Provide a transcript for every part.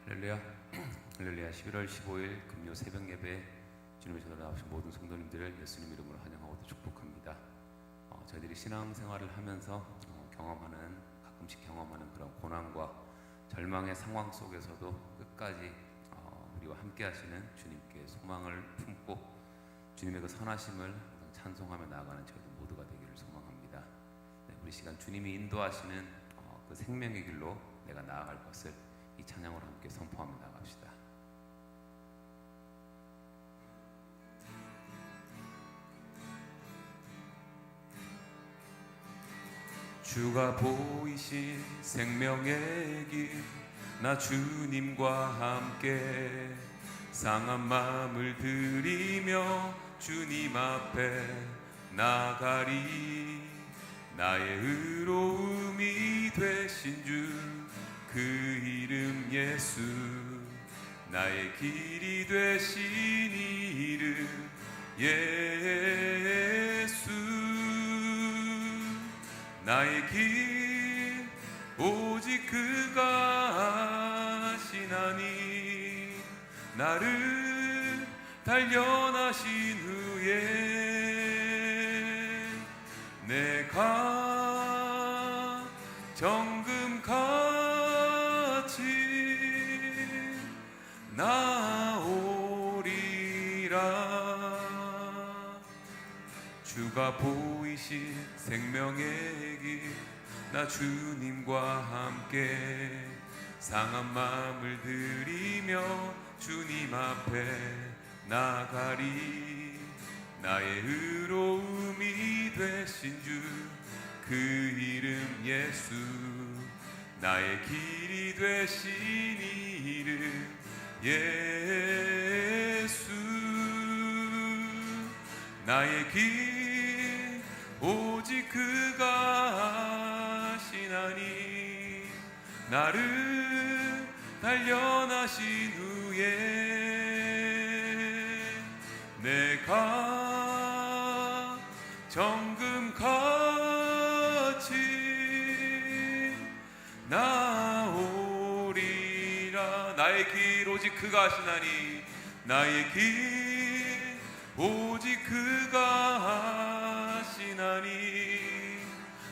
할렐루야. 할렐루야. 11월 15일 금요 새벽 예배 주님의 전으로 나오신 모든 성도님들을 예수님 이름으로 환영하고 또 축복합니다. 저희들이 신앙생활을 하면서 가끔씩 경험하는 그런 고난과 절망의 상황 속에서도 끝까지 우리와 함께 하시는 주님께 소망을 품고 주님의 그 선하심을 항상 찬송하며 나아가는 저희들 모두가 되기를 소망합니다. 네, 우리 시간 주님이 인도하시는 그 생명의 길로 내가 나아갈 것을 이 찬양으로 함께 선포하며 나갑시다. 주가 보이신 생명의 길, 나 주님과 함께 상한 마음을 들이며 주님 앞에 나가리. 나의 의로움이 되신 주 그 이름 예수, 나의 길이 되신 이름 예수. 나의 길 오직 그가 하시나니, 나를 단련하신 후에 내가 정금같이 나오리라. 주가 보이신 생명의 길, 나 주님과 함께 상한 마음을 들이며 주님 앞에 나가리. 나의 의로움이 되신 주 그 이름 예수, 나의 길이 되신 이름 예수. 나의 길 오직 그가 하시나니, 나를 단련하신 후에 내가 정금같이 나오리라. 나의 길 오직 그가 하시나니, 나의 길 오직 그가 하시나니,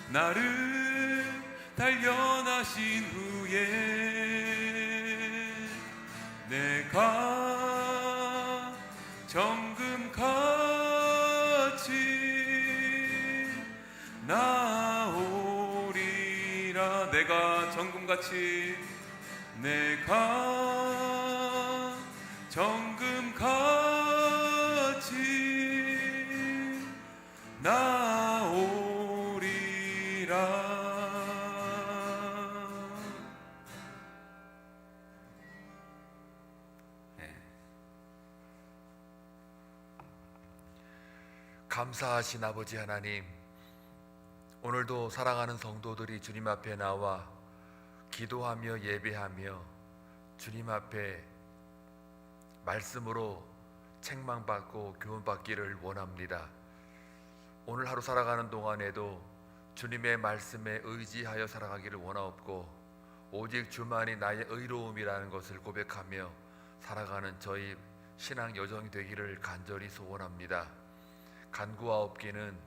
나를 단련하신 후에 내가 정금같이 나오리라. 내가 정금같이, 내가 정금같이 나오리라. 감사하신 아버지 하나님, 오늘도 사랑하는 성도들이 주님 앞에 나와 기도하며 예배하며 주님 앞에 말씀으로 책망받고 교훈받기를 원합니다. 오늘 하루 살아가는 동안에도 주님의 말씀에 의지하여 살아가기를 원하옵고, 오직 주만이 나의 의로움이라는 것을 고백하며 살아가는 저희 신앙 여정이 되기를 간절히 소원합니다. 간구하옵기는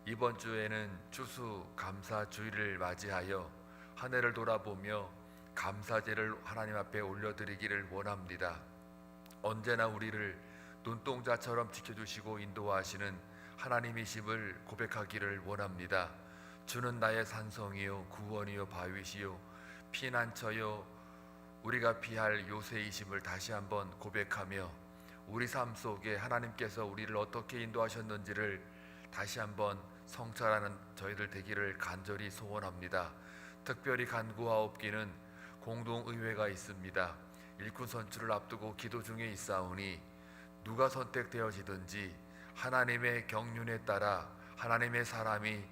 이번 주에는 추수감사주일을 맞이하여 한 해를 돌아보며 감사제를 하나님 앞에 올려드리기를 원합니다. 언제나 우리를 눈동자처럼 지켜주시고 인도하시는 하나님이심을 고백하기를 원합니다. 주는 나의 산성이요 구원이요 바위시요 피난처요 우리가 피할 요새이심을 다시 한번 고백하며 우리 삶 속에 하나님께서 우리를 어떻게 인도하셨는지를 다시 한번 성찰하는 저희들 되기를 간절히 소원합니다. 특별히 간구하옵기는 공동의회가 있습니다. 일꾼 선출을 앞두고 기도 중에 있사오니, 누가 선택되어지든지 하나님의 경륜에 따라 하나님의 사람이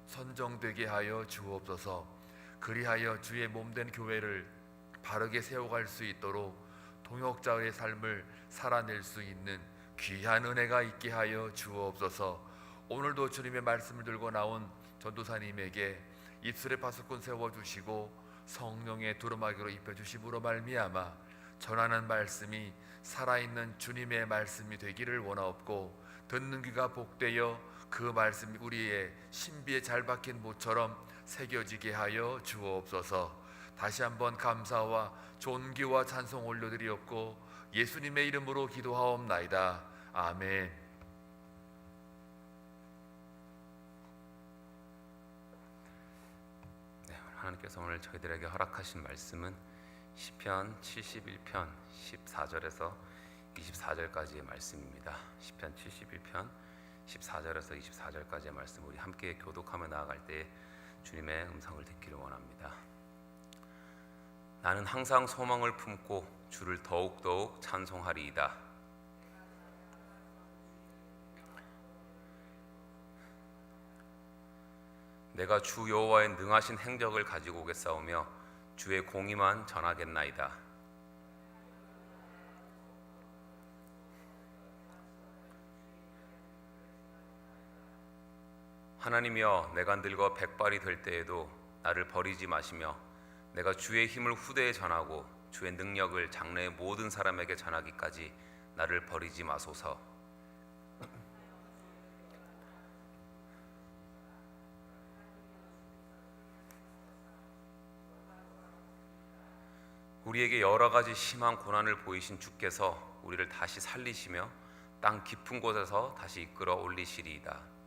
선정되게 하여 주옵소서. 그리하여 주의 몸된 교회를 바르게 세워갈 수 있도록 동역자의 삶을 살아낼 수 있는 귀한 은혜가 있게 하여 주옵소서. 오늘도 주님의 말씀을 들고 나온 전도사님에게 입술에 파수꾼 세워주시고 성령의 두루마기로 입혀주심으로 말미암아 전하는 말씀이 살아있는 주님의 말씀이 되기를 원하옵고, 듣는 귀가 복되어 그 말씀이 우리의 신비에 잘 박힌 못처럼 새겨지게 하여 주옵소서. 다시 한번 감사와 존귀와 찬송 올려드리옵고 예수님의 이름으로 기도하옵나이다. 아멘. 네, 하나님께서 오늘 저희들에게 허락하신 말씀은 시편 71편 14절에서 24절까지의 말씀입니다. 시편 71편 14절에서 24절까지의 말씀, 우리 함께 교독하며 나아갈 때 주님의 음성을 듣기를 원합니다. 나는 항상 소망을 품고 주를 더욱더욱 찬송하리이다. 내가 주 여호와의 능하신 행적을 가지고 오겠사오며 주의 공의만 전하겠나이다. 하나님이여, 내가 늙어 백발이 될 때에도 나를 버리지 마시며 내가 주의 힘을 후대에 전하고 주의 능력을 장래의 모든 사람에게 전하기까지 나를 버리지 마소서. 우리에게 여러 가지 심한 고난을 보이신 주께서 우리를 다시 살리시며 땅 깊은 곳에서 다시 이끌어 올리시리이다.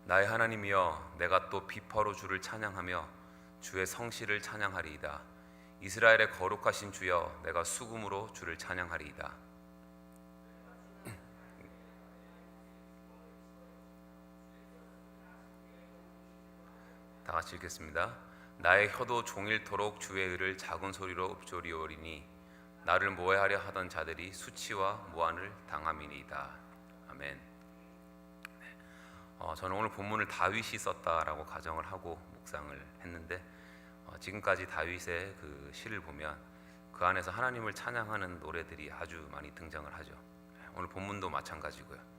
나의 하나님이여, 내가 또 비파로 주를 찬양하며 주의 성실을 찬양하리이다. 이스라엘의 거룩하신 주여, 내가 수금으로 주를 찬양하리이다. 다 같이 읽겠습니다. 나의 혀도 종일토록 주의 의를 작은 소리로 읊조리오리니 나를 모해하려 하던 자들이 수치와 무한을 당함이니이다. 아멘. 저는 오늘 본문을 다윗이 썼다라고 가정을 하고 묵상을 했는데, 지금까지 다윗의 그 시를 보면 그 안에서 하나님을 찬양하는 노래들이 아주 많이 등장을 하죠. 오늘 본문도 마찬가지고요.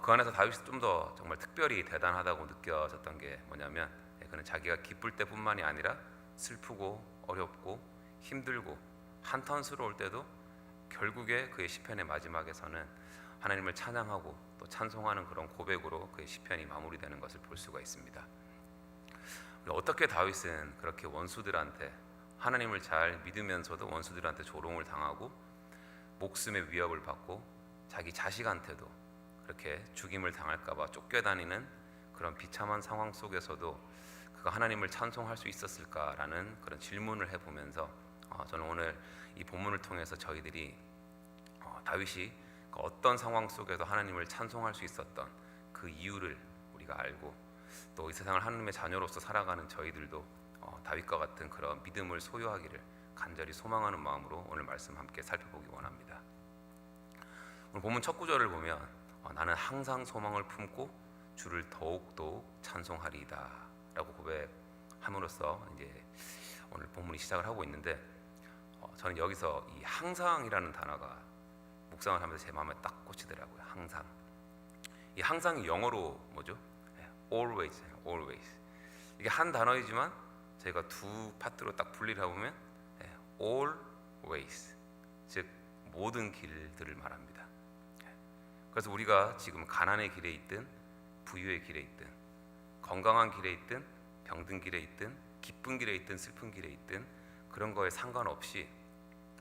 그 안에서 다윗이 좀 더 정말 특별히 대단하다고 느껴졌던 게 뭐냐면, 그는 자기가 기쁠 때뿐만이 아니라 슬프고 어렵고 힘들고 한탄스러울 때도 결국에 그의 시편의 마지막에서는 하나님을 찬양하고 또 찬송하는 그런 고백으로 그의 시편이 마무리되는 것을 볼 수가 있습니다. 어떻게 다윗은 그렇게 원수들한테 하나님을 잘 믿으면서도 원수들한테 조롱을 당하고 목숨의 위협을 받고 자기 자식한테도 그렇게 죽임을 당할까 봐 쫓겨다니는 그런 비참한 상황 속에서도 그가 하나님을 찬송할 수 있었을까라는 그런 질문을 해보면서 저는 오늘 이 본문을 통해서 저희들이 다윗이 어떤 상황 속에서 하나님을 찬송할 수 있었던 그 이유를 우리가 알고, 또 이 세상을 하나님의 자녀로서 살아가는 저희들도 다윗과 같은 그런 믿음을 소유하기를 간절히 소망하는 마음으로 오늘 말씀 함께 살펴보기 원합니다. 오늘 본문 첫 구절을 보면 나는 항상 소망을 품고 주를 더욱더욱 찬송하리이다 라고 고백함으로써 이제 오늘 본문이 시작을 하고 있는데, 저는 여기서 이 항상이라는 단어가 묵상을 하면서 제 마음에 딱 꽂히더라고요. 항상. 이 항상이 영어로 뭐죠? always, always. 이게 한 단어이지만 저희가 두 파트로 딱 분리를 해보면 always, 즉 모든 길들을 말합니다. 그래서 우리가 지금 가난의 길에 있든 부유의 길에 있든 건강한 길에 있든 병든 길에 있든 기쁜 길에 있든 슬픈 길에 있든 그런 거에 상관없이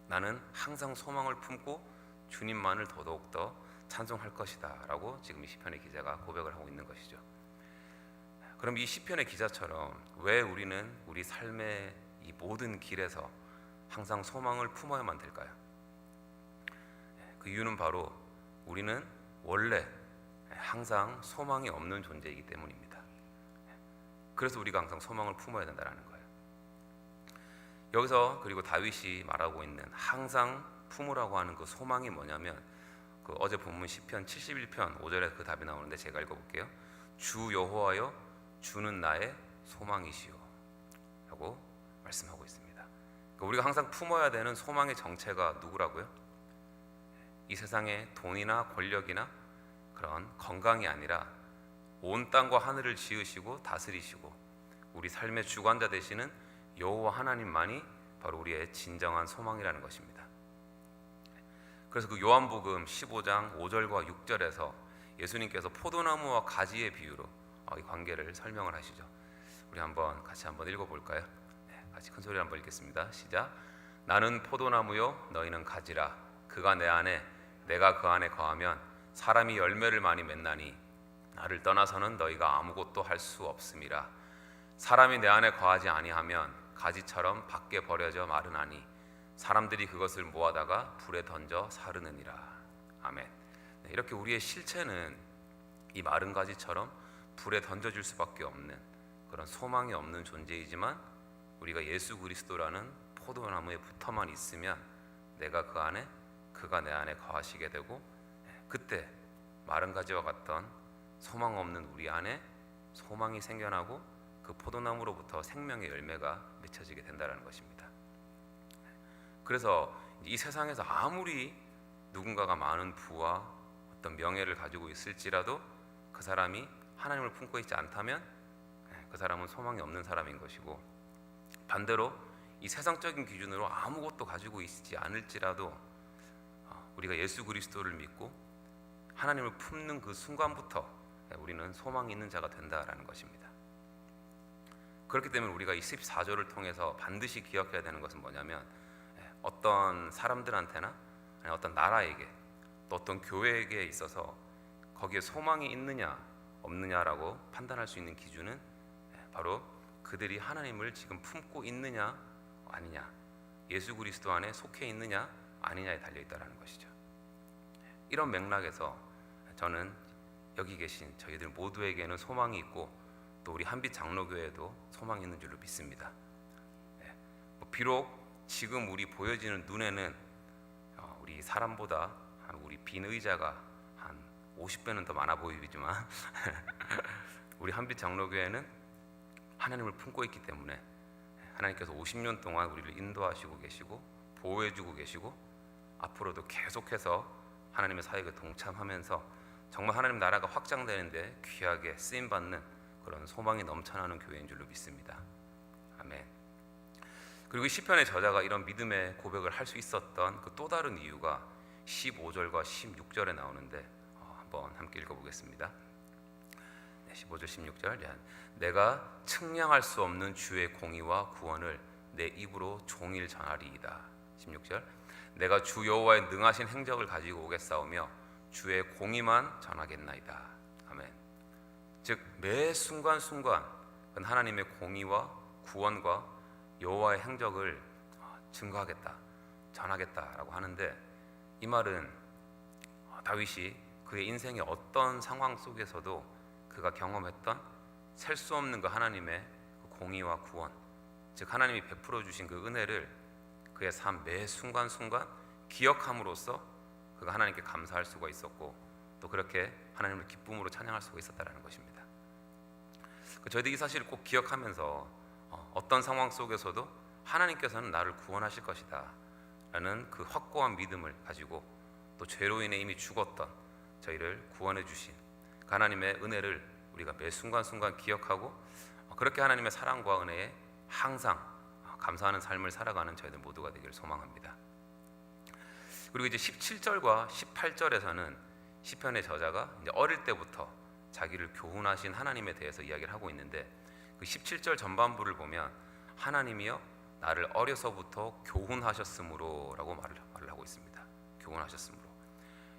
나는 항상 소망을 품고 주님만을 더더욱더 찬송할 것이다 라고 지금 이 시편의 기자가 고백을 하고 있는 것이죠. 그럼 이 시편의 기자처럼 왜 우리는 우리 삶의 이 모든 길에서 항상 소망을 품어야만 될까요? 그 이유는 바로 우리는 원래 항상 소망이 없는 존재이기 때문입니다. 그래서 우리가 항상 소망을 품어야 된다는 거예요. 여기서 그리고 다윗이 말하고 있는 항상 품으라고 하는 그 소망이 뭐냐면, 그 어제 본문 시편 71편 5절에 그 답이 나오는데 제가 읽어볼게요. 주 여호와여, 주는 나의 소망이시오 라고 말씀하고 있습니다. 그러니까 우리가 항상 품어야 되는 소망의 정체가 누구라고요? 이 세상의 돈이나 권력이나 그런 건강이 아니라 온 땅과 하늘을 지으시고 다스리시고 우리 삶의 주관자 되시는 여호와 하나님만이 바로 우리의 진정한 소망이라는 것입니다. 그래서 그 요한복음 15장 5절과 6절에서 예수님께서 포도나무와 가지의 비유로 이 관계를 설명을 하시죠. 우리 같이 한번 읽어볼까요? 네, 같이 큰 소리로 한번 읽겠습니다. 시작. 나는 포도나무요 너희는 가지라. 그가 내 안에 내가 그 안에 거하면 사람이 열매를 많이 맺나니 나를 떠나서는 너희가 아무것도 할 수 없음이라. 사람이 내 안에 거하지 아니하면 가지처럼 밖에 버려져 마르나니 사람들이 그것을 모아다가 불에 던져 사르느니라. 아멘. 네, 이렇게 우리의 실체는 이 마른 가지처럼 불에 던져질 수밖에 없는 그런 소망이 없는 존재이지만 우리가 예수 그리스도라는 포도나무에 붙어만 있으면 내가 그 안에 그가 내 안에 거하시게 되고 그때 마른 가지와 같던 소망 없는 우리 안에 소망이 생겨나고 그 포도나무로부터 생명의 열매가 맺혀지게 된다는 것입니다. 그래서 이 세상에서 아무리 누군가가 많은 부와 어떤 명예를 가지고 있을지라도 그 사람이 하나님을 품고 있지 않다면 그 사람은 소망이 없는 사람인 것이고, 반대로 이 세상적인 기준으로 아무것도 가지고 있지 않을지라도 우리가 예수 그리스도를 믿고 하나님을 품는 그 순간부터 우리는 소망이 있는 자가 된다라는 것입니다. 그렇기 때문에 우리가 이 14조를 통해서 반드시 기억해야 되는 것은 뭐냐면, 어떤 사람들한테나 어떤 나라에게 또 어떤 교회에게 있어서 거기에 소망이 있느냐 없느냐라고 판단할 수 있는 기준은 바로 그들이 하나님을 지금 품고 있느냐 아니냐, 예수 그리스도 안에 속해 있느냐 아니냐에 달려있다는 것이죠. 이런 맥락에서 저는 여기 계신 저희들 모두에게는 소망이 있고 또 우리 한빛 장로교회에도 소망이 있는 줄로 믿습니다. 비록 지금 우리 보여지는 눈에는 우리 사람보다 우리 빈 의자가 한 50배는 더 많아 보이지만 우리 한빛 장로교회는 하나님을 품고 있기 때문에 하나님께서 50년 동안 우리를 인도하시고 계시고 보호해주고 계시고 앞으로도 계속해서 하나님의 사역에 동참하면서 정말 하나님 나라가 확장되는데 귀하게 쓰임받는 그런 소망이 넘쳐나는 교회인 줄로 믿습니다. 아멘. 그리고 시편의 저자가 이런 믿음의 고백을 할 수 있었던 그 또 다른 이유가 15절과 16절에 나오는데 한번 함께 읽어보겠습니다. 15절 16절. 내가 측량할 수 없는 주의 공의와 구원을 내 입으로 종일 전하리이다. 16절. 내가 주 여호와의 능하신 행적을 가지고 오겠사오며 주의 공의만 전하겠나이다. 아멘. 즉 매 순간순간 하나님의 공의와 구원과 여호와의 행적을 증거하겠다, 전하겠다라고 하는데, 이 말은 다윗이 그의 인생의 어떤 상황 속에서도 그가 경험했던 셀 수 없는 그 하나님의 공의와 구원, 즉 하나님이 베풀어 주신 그 은혜를 그의 삶 매 순간순간 기억함으로써 그가 하나님께 감사할 수가 있었고 또 그렇게 하나님을 기쁨으로 찬양할 수가 있었다는 것입니다. 저희들이 이 사실을 꼭 기억하면서 어떤 상황 속에서도 하나님께서는 나를 구원하실 것이다 라는 그 확고한 믿음을 가지고 또 죄로 인해 이미 죽었던 저희를 구원해 주신 그 하나님의 은혜를 우리가 매 순간순간 기억하고 그렇게 하나님의 사랑과 은혜에 항상 감사하는 삶을 살아가는 저희들 모두가 되기를 소망합니다. 그리고 이제 17절과 18절에서는 시편의 저자가 이제 어릴 때부터 자기를 교훈하신 하나님에 대해서 이야기를 하고 있는데, 그 17절 전반부를 보면 하나님이여 나를 어려서부터 교훈하셨으므로 라고 말을 하고 있습니다. 교훈하셨으므로.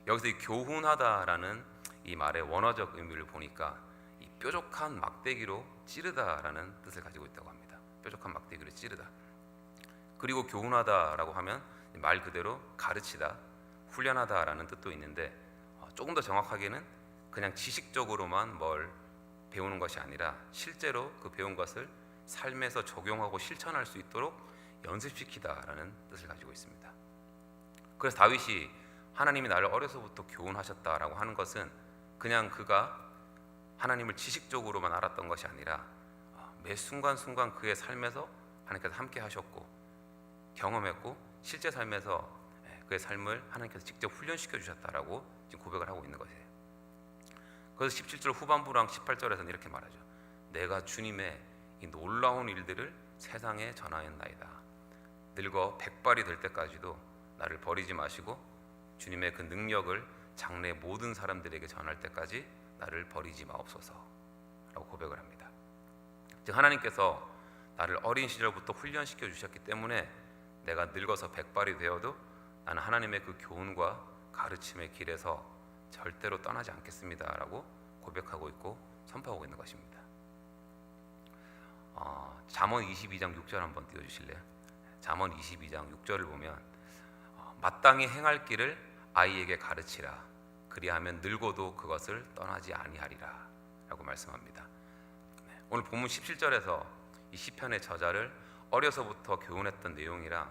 여기서 이 교훈하다라는 이 말의 원어적 의미를 보니까 이 뾰족한 막대기로 찌르다라는 뜻을 가지고 있다고 합니다. 뾰족한 막대기로 찌르다. 그리고 교훈하다라고 하면 말 그대로 가르치다, 훈련하다라는 뜻도 있는데, 조금 더 정확하게는 그냥 지식적으로만 뭘 배우는 것이 아니라 실제로 그 배운 것을 삶에서 적용하고 실천할 수 있도록 연습시키다라는 뜻을 가지고 있습니다. 그래서 다윗이 하나님이 나를 어려서부터 교훈하셨다라고 하는 것은 그냥 그가 하나님을 지식적으로만 알았던 것이 아니라 매 순간순간 그의 삶에서 하나님께서 함께 하셨고 경험했고 실제 삶에서 그의 삶을 하나님께서 직접 훈련시켜 주셨다라고 지금 고백을 하고 있는 것이에요. 그래서 17절 후반부랑 18절에서는 이렇게 말하죠. 내가 주님의 이 놀라운 일들을 세상에 전하였나이다. 늙어 백발이 될 때까지도 나를 버리지 마시고 주님의 그 능력을 장래 모든 사람들에게 전할 때까지 나를 버리지 마옵소서 라고 고백을 합니다. 즉 하나님께서 나를 어린 시절부터 훈련시켜 주셨기 때문에 내가 늙어서 백발이 되어도 나는 하나님의 그 교훈과 가르침의 길에서 절대로 떠나지 않겠습니다 라고 고백하고 있고 선포하고 있는 것입니다. 잠언 22장 6절 한번 띄워주실래요? 잠언 22장 6절을 보면 마땅히 행할 길을 아이에게 가르치라. 그리하면 늙어도 그것을 떠나지 아니하리라 라고 말씀합니다. 오늘 본문 17절에서 이 시편의 저자를 어려서부터 교훈했던 내용이랑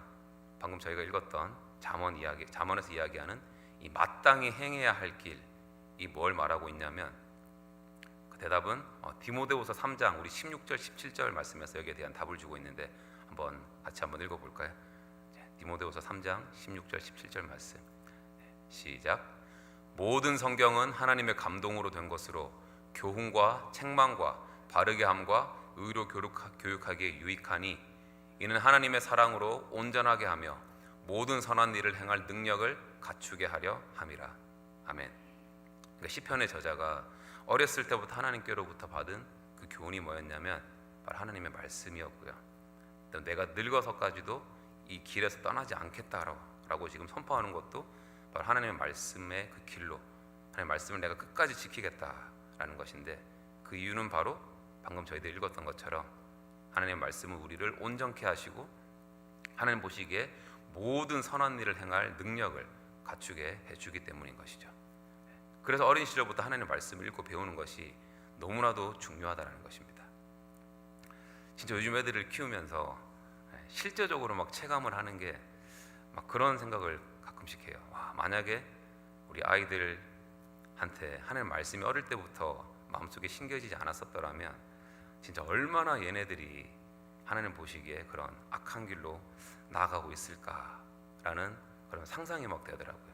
방금 저희가 읽었던 잠언에서 이야기하는 이 마땅히 행해야 할 길이 뭘 말하고 있냐면 그 대답은 디모데후서 3장 우리 16절 17절 말씀에서 여기에 대한 답을 주고 있는데 같이 한번 읽어볼까요? 디모데후서 3장 16절 17절 말씀 시작. 모든 성경은 하나님의 감동으로 된 것으로 교훈과 책망과 바르게 함과 의로 교육하기에 유익하니 이는 하나님의 사랑으로 온전하게 하며 모든 선한 일을 행할 능력을 갖추게 하려 함이라. 아멘. 그러니까 시편의 저자가 어렸을 때부터 하나님께로부터 받은 그 교훈이 뭐였냐면 바로 하나님의 말씀이었고요. 또 내가 늙어서까지도 이 길에서 떠나지 않겠다라고 지금 선포하는 것도 바로 하나님의 말씀의 그 길로 하나님의 말씀을 내가 끝까지 지키겠다라는 것인데 그 이유는 바로 방금 저희들 읽었던 것처럼 하나님의 말씀은 우리를 온전케 하시고 하나님 보시기에 모든 선한 일을 행할 능력을 갖추게 해주기 때문인 것이죠. 그래서 어린 시절부터 하나님의 말씀을 읽고 배우는 것이 너무나도 중요하다는 것입니다. 진짜 요즘 애들을 키우면서 실제적으로 막 체감을 하는 게 막 그런 생각을 가끔씩 해요. 만약에 우리 아이들한테 하나님의 말씀이 어릴 때부터 마음속에 심겨지지 않았었더라면 진짜 얼마나 얘네들이 하나님 보시기에 그런 악한 길로 나아가고 있을까라는 그런 상상이 막 되더라고요.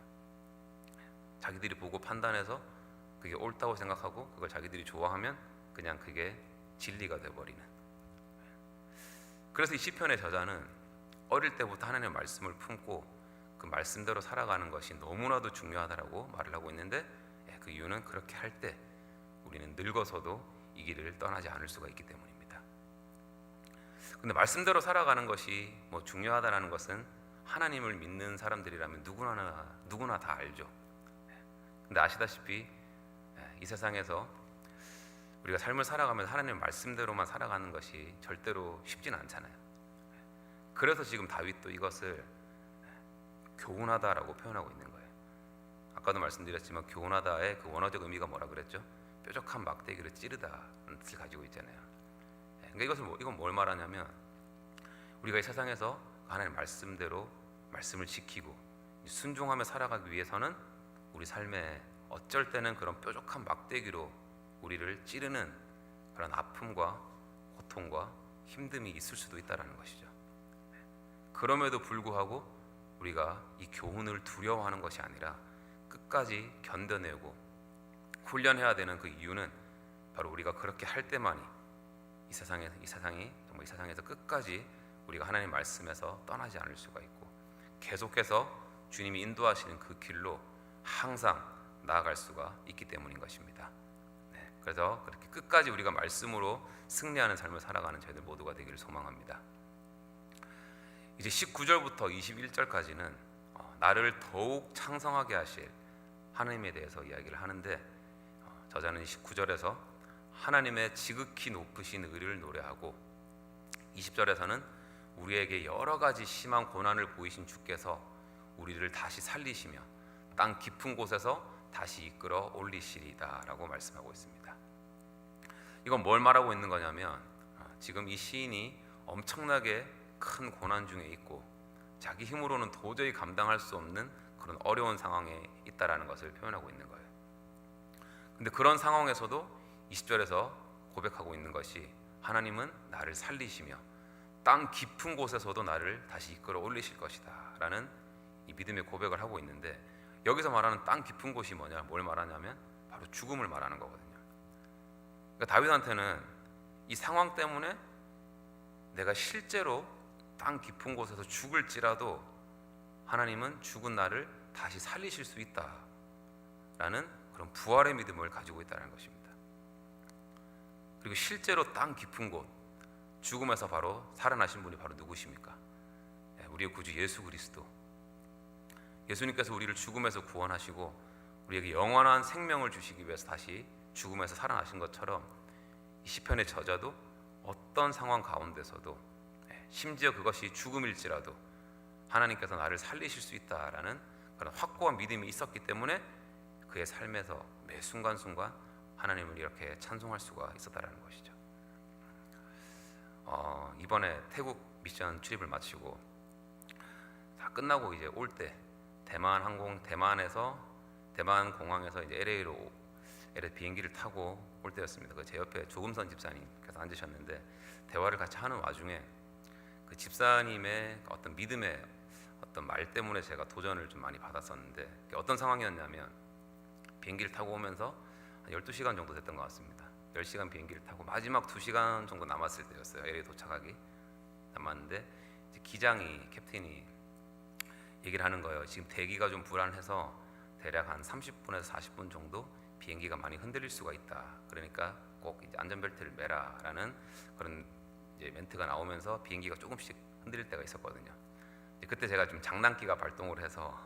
자기들이 보고 판단해서 그게 옳다고 생각하고 그걸 자기들이 좋아하면 그냥 그게 진리가 되어버리는. 그래서 이 시편의 저자는 어릴 때부터 하나님의 말씀을 품고 그 말씀대로 살아가는 것이 너무나도 중요하다라고 말을 하고 있는데 그 이유는 그렇게 할 때 우리는 늙어서도 이 길을 떠나지 않을 수가 있기 때문입니다. 근데 말씀대로 살아가는 것이 뭐 중요하다라는 것은 하나님을 믿는 사람들이라면 누구나 다 알죠. 근데 아시다시피 이 세상에서 우리가 삶을 살아가면서 하나님의 말씀대로만 살아가는 것이 절대로 쉽진 않잖아요. 그래서 지금 다윗도 이것을 교훈하다라고 표현하고 있는 거예요. 아까도 말씀드렸지만 교훈하다의 그 원어적 의미가 뭐라 그랬죠? 뾰족한 막대기를 찌르다는 뜻을 가지고 있잖아요. 그러니까 이건 뭘 말하냐면 우리가 이 세상에서 하나님의 말씀대로 말씀을 지키고 순종하며 살아가기 위해서는 우리 삶에 어쩔 때는 그런 뾰족한 막대기로 우리를 찌르는 그런 아픔과 고통과 힘듦이 있을 수도 있다는 것이죠. 그럼에도 불구하고 우리가 이 교훈을 두려워하는 것이 아니라 끝까지 견뎌내고 훈련해야 되는 그 이유는 바로 우리가 그렇게 할 때만이 이 세상에서 끝까지 우리가 하나님 말씀에서 떠나지 않을 수가 있고 계속해서 주님이 인도하시는 그 길로 항상 나아갈 수가 있기 때문인 것입니다. 그래서 그렇게 끝까지 우리가 말씀으로 승리하는 삶을 살아가는 저희들 모두가 되기를 소망합니다. 이제 19절부터 21절까지는 나를 더욱 창성하게 하실 하나님에 대해서 이야기를 하는데 저자는 19절에서 하나님의 지극히 높으신 의를 노래하고 20절에서는 우리에게 여러 가지 심한 고난을 보이신 주께서 우리를 다시 살리시며 땅 깊은 곳에서 다시 이끌어 올리시리다 라고 말씀하고 있습니다. 이건 뭘 말하고 있는 거냐면 지금 이 시인이 엄청나게 큰 고난 중에 있고 자기 힘으로는 도저히 감당할 수 없는 그런 어려운 상황에 있다라는 것을 표현하고 있는 거예요. 근데 그런 상황에서도 20절에서 고백하고 있는 것이 하나님은 나를 살리시며 땅 깊은 곳에서도 나를 다시 이끌어 올리실 것이다 라는 이 믿음의 고백을 하고 있는데 여기서 말하는 땅 깊은 곳이 뭘 말하냐면 바로 죽음을 말하는 거거든요. 그러니까 다윗한테는 이 상황 때문에 내가 실제로 땅 깊은 곳에서 죽을지라도 하나님은 죽은 나를 다시 살리실 수 있다라는 그런 부활의 믿음을 가지고 있다는 것입니다. 그리고 실제로 땅 깊은 곳, 죽음에서 바로 살아나신 분이 바로 누구십니까? 우리의 구주 예수 그리스도. 예수님께서 우리를 죽음에서 구원하시고 우리에게 영원한 생명을 주시기 위해서 다시 죽음에서 살아나신 것처럼 이 시편의 저자도 어떤 상황 가운데서도 심지어 그것이 죽음일지라도 하나님께서 나를 살리실 수 있다라는 그런 확고한 믿음이 있었기 때문에 그의 삶에서 매 순간순간 하나님을 이렇게 찬송할 수가 있었다라는 것이죠. 이번에 태국 미션 출입을 마치고 다 끝나고 이제 올 때 대만 공항에서 이제 LA 비행기를 타고 올 때였습니다. 제 옆에 조금선 집사님께서 앉으셨는데 대화를 같이 하는 와중에 그 집사님의 어떤 믿음의 어떤 말 때문에 제가 도전을 좀 많이 받았었는데 어떤 상황이었냐면 비행기를 타고 오면서 한 12시간 정도 됐던 것 같습니다. 10시간 비행기를 타고 마지막 2시간 정도 남았을 때였어요. LA 도착하기 남았는데 이제 캡틴이 얘기를 하는 거예요. 지금 대기가 좀 불안해서 대략 한 30분에서 40분 정도 비행기가 많이 흔들릴 수가 있다. 그러니까 꼭 이제 안전벨트를 매라라는 그런 이제 멘트가 나오면서 비행기가 조금씩 흔들릴 때가 있었거든요. 그때 제가 좀 장난기가 발동을 해서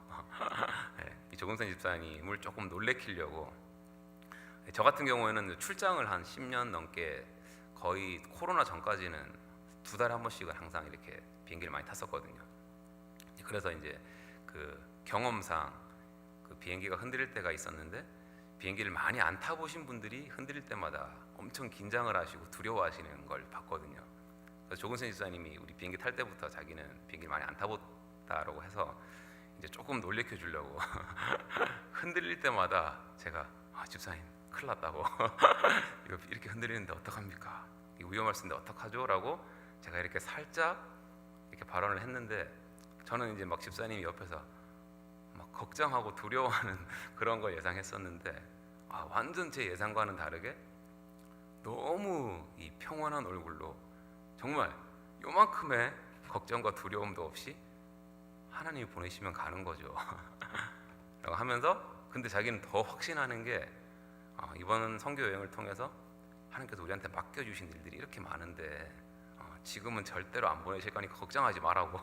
이 조금선 집사님을 조금 놀래키려고 저 같은 경우에는 출장을 한 10년 넘게 거의 코로나 전까지는 2달에 한 번씩은 항상 이렇게 비행기를 많이 탔었거든요. 그래서 이제 그 경험상 그 비행기가 흔들릴 때가 있었는데 비행기를 많이 안 타보신 분들이 흔들릴 때마다 엄청 긴장을 하시고 두려워하시는 걸 봤거든요. 그래서 조근선 집사님이 우리 비행기 탈 때부터 자기는 비행기를 많이 안 타봤다라고 해서 이제 조금 놀래켜 주려고 흔들릴 때마다 제가 집사님 큰일 났다고 이거 이렇게 흔들리는데 어떡합니까? 이거 위험할 수 있는데 어떡하죠? 라고 제가 이렇게 살짝 이렇게 발언을 했는데 저는 이제 막 집사님이 옆에서 막 걱정하고 두려워하는 그런 걸 예상했었는데 완전 제 예상과는 다르게 너무 이 평온한 얼굴로 정말 요만큼의 걱정과 두려움도 없이 하나님이 보내시면 가는 거죠. 라고 하면서 근데 자기는 더 확신하는 게 이번 선교 여행을 통해서 하나님께서 우리한테 맡겨주신 일들이 이렇게 많은데 지금은 절대로 안 보내실 거니까 걱정하지 말라고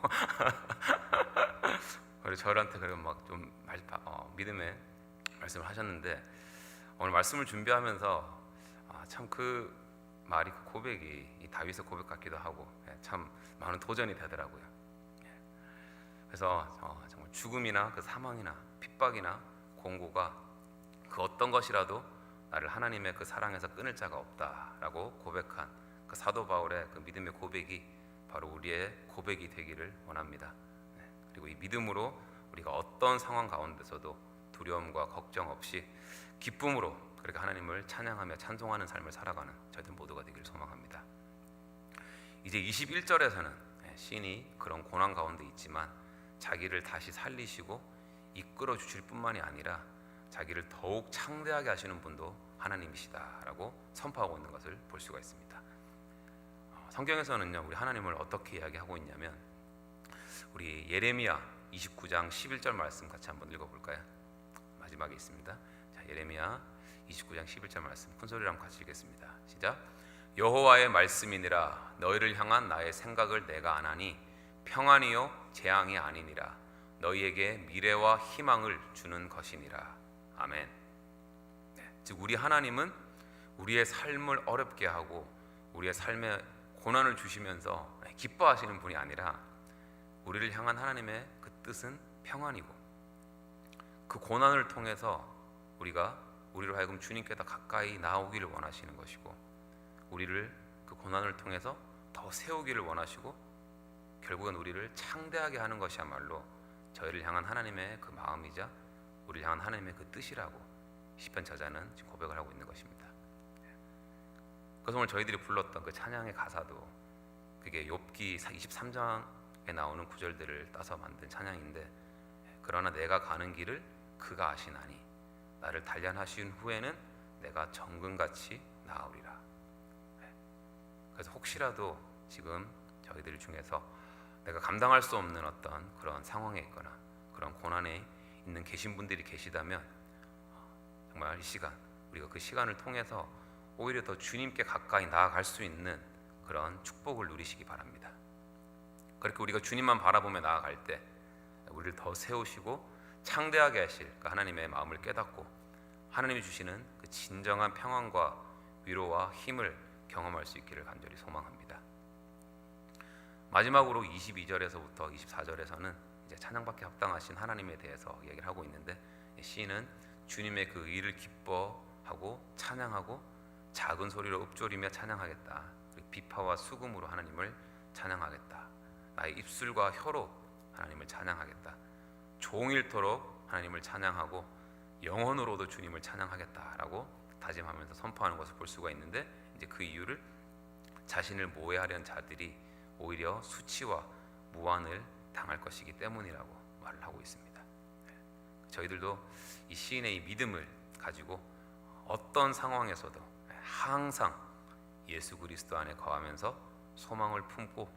그래서 저한테 그런 막 좀 믿음의 말씀을 하셨는데 오늘 말씀을 준비하면서 참 그 말이 그 고백이 이 다윗의 고백 같기도 하고 참 많은 도전이 되더라고요. 그래서 정말 죽음이나 그 사망이나 핍박이나 공고가 그 어떤 것이라도 나를 하나님의 그 사랑에서 끊을 자가 없다라고 고백한 그 사도 바울의 그 믿음의 고백이 바로 우리의 고백이 되기를 원합니다. 그리고 이 믿음으로 우리가 어떤 상황 가운데서도 두려움과 걱정 없이 기쁨으로 그렇게 하나님을 찬양하며 찬송하는 삶을 살아가는 저희들 모두가 되기를 소망합니다. 이제 21절에서는 시인이 그런 고난 가운데 있지만 자기를 다시 살리시고 이끌어 주실 뿐만이 아니라 자기를 더욱 창대하게 하시는 분도 하나님이시다라고 선포하고 있는 것을 볼 수가 있습니다. 성경에서는요, 우리 하나님을 어떻게 이야기하고 있냐면 우리 예레미야 29장 11절 말씀 같이 한번 읽어볼까요? 마지막에 있습니다. 자, 예레미야 29장 11절 말씀 큰 소리로 한번 같이 읽겠습니다. 시작. 여호와의 말씀이니라 너희를 향한 나의 생각을 내가 아나니 평안이요 재앙이 아니니라 너희에게 미래와 희망을 주는 것이니라. 아멘. 즉 우리 하나님은 우리의 삶을 어렵게 하고 우리의 삶에 고난을 주시면서 기뻐하시는 분이 아니라 우리를 향한 하나님의 그 뜻은 평안이고 그 고난을 통해서 우리로 하여금 주님께 더 가까이 나오기를 원하시는 것이고 우리를 그 고난을 통해서 더 세우기를 원하시고 결국은 우리를 창대하게 하는 것이야말로 저희를 향한 하나님의 그 마음이자 우리를 향한 하나님의 그 뜻이라고 시편 저자는 지금 고백을 하고 있는 것입니다. 그래서 오늘 저희들이 불렀던 그 찬양의 가사도 그게 욥기 23장에 나오는 구절들을 따서 만든 찬양인데 그러나 내가 가는 길을 그가 아시나니 나를 단련하신 후에는 내가 정금같이 나아오리라. 그래서 혹시라도 지금 저희들 중에서 내가 감당할 수 없는 어떤 그런 상황에 있거나 그런 고난에 있는 계신 분들이 계시다면 정말 이 시간, 우리가 그 시간을 통해서 오히려 더 주님께 가까이 나아갈 수 있는 그런 축복을 누리시기 바랍니다. 그렇게 우리가 주님만 바라보며 나아갈 때 우리를 더 세우시고 창대하게 하실 그 하나님의 마음을 깨닫고 하나님이 주시는 그 진정한 평안과 위로와 힘을 경험할 수 있기를 간절히 소망합니다. 마지막으로 22절에서부터 24절에서는 이제 찬양받기 합당하신 하나님에 대해서 이야기를 하고 있는데, 시인은 주님의 그 일을 기뻐하고 찬양하고 작은 소리로 읊조리며 찬양하겠다. 그리고 비파와 수금으로 하나님을 찬양하겠다. 나의 입술과 혀로 하나님을 찬양하겠다. 종일토록 하나님을 찬양하고 영혼으로도 주님을 찬양하겠다라고 다짐하면서 선포하는 것을 볼 수가 있는데, 이제 그 이유를 자신을 모해하려는 자들이 오히려 수치와 무한을 당할 것이기 때문이라고 말을 하고 있습니다. 저희들도 이 시인의 이 믿음을 가지고 어떤 상황에서도 항상 예수 그리스도 안에 거하면서 소망을 품고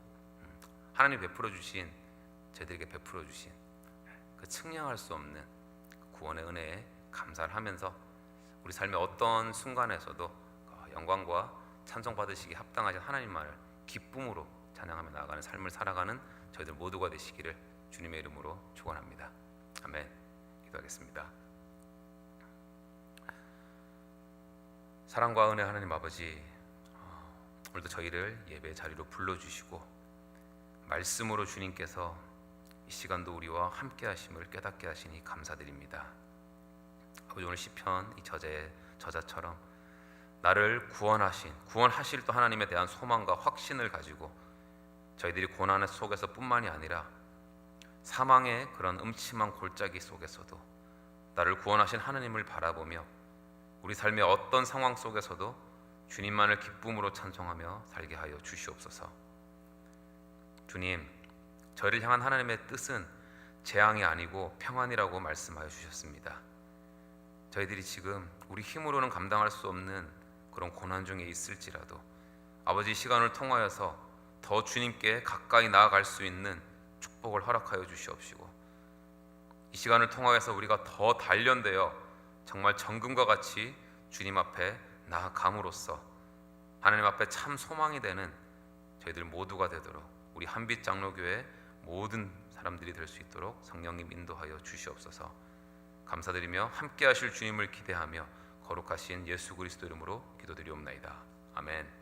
하나님 베풀어 주신, 저희들에게 베풀어 주신 그 측량할 수 없는 구원의 은혜에 감사를 하면서 우리 삶의 어떤 순간에서도 영광과 찬송 받으시기 합당하신 하나님만을 기쁨으로 찬양하며 나아가는 삶을 살아가는 저희들 모두가 되시기를 주님의 이름으로 축원합니다. 아멘. 기도하겠습니다. 사랑과 은혜 하나님 아버지, 오늘도 저희를 예배 자리로 불러주시고 말씀으로 주님께서 이 시간도 우리와 함께 하심을 깨닫게 하시니 감사드립니다. 아버지, 오늘 시편 이 저자처럼 나를 구원하실 또 하나님에 대한 소망과 확신을 가지고 저희들이 고난 속에서 뿐만이 아니라 사망의 그런 음침한 골짜기 속에서도 나를 구원하신 하나님을 바라보며 우리 삶의 어떤 상황 속에서도 주님만을 기쁨으로 찬송하며 살게 하여 주시옵소서. 주님, 저희를 향한 하나님의 뜻은 재앙이 아니고 평안이라고 말씀하여 주셨습니다. 저희들이 지금 우리 힘으로는 감당할 수 없는 그런 고난 중에 있을지라도 아버지, 시간을 통하여서 더 주님께 가까이 나아갈 수 있는 축복을 허락하여 주시옵시고, 이 시간을 통하여서 우리가 더 단련되어 정말 정금과 같이 주님 앞에 나아감으로써 하나님 앞에 참 소망이 되는 저희들 모두가 되도록 우리 한빛 장로교회 모든 사람들이 될 수 있도록 성령님 인도하여 주시옵소서. 감사드리며 함께 하실 주님을 기대하며 거룩하신 예수 그리스도 이름으로 기도드리옵나이다. 아멘.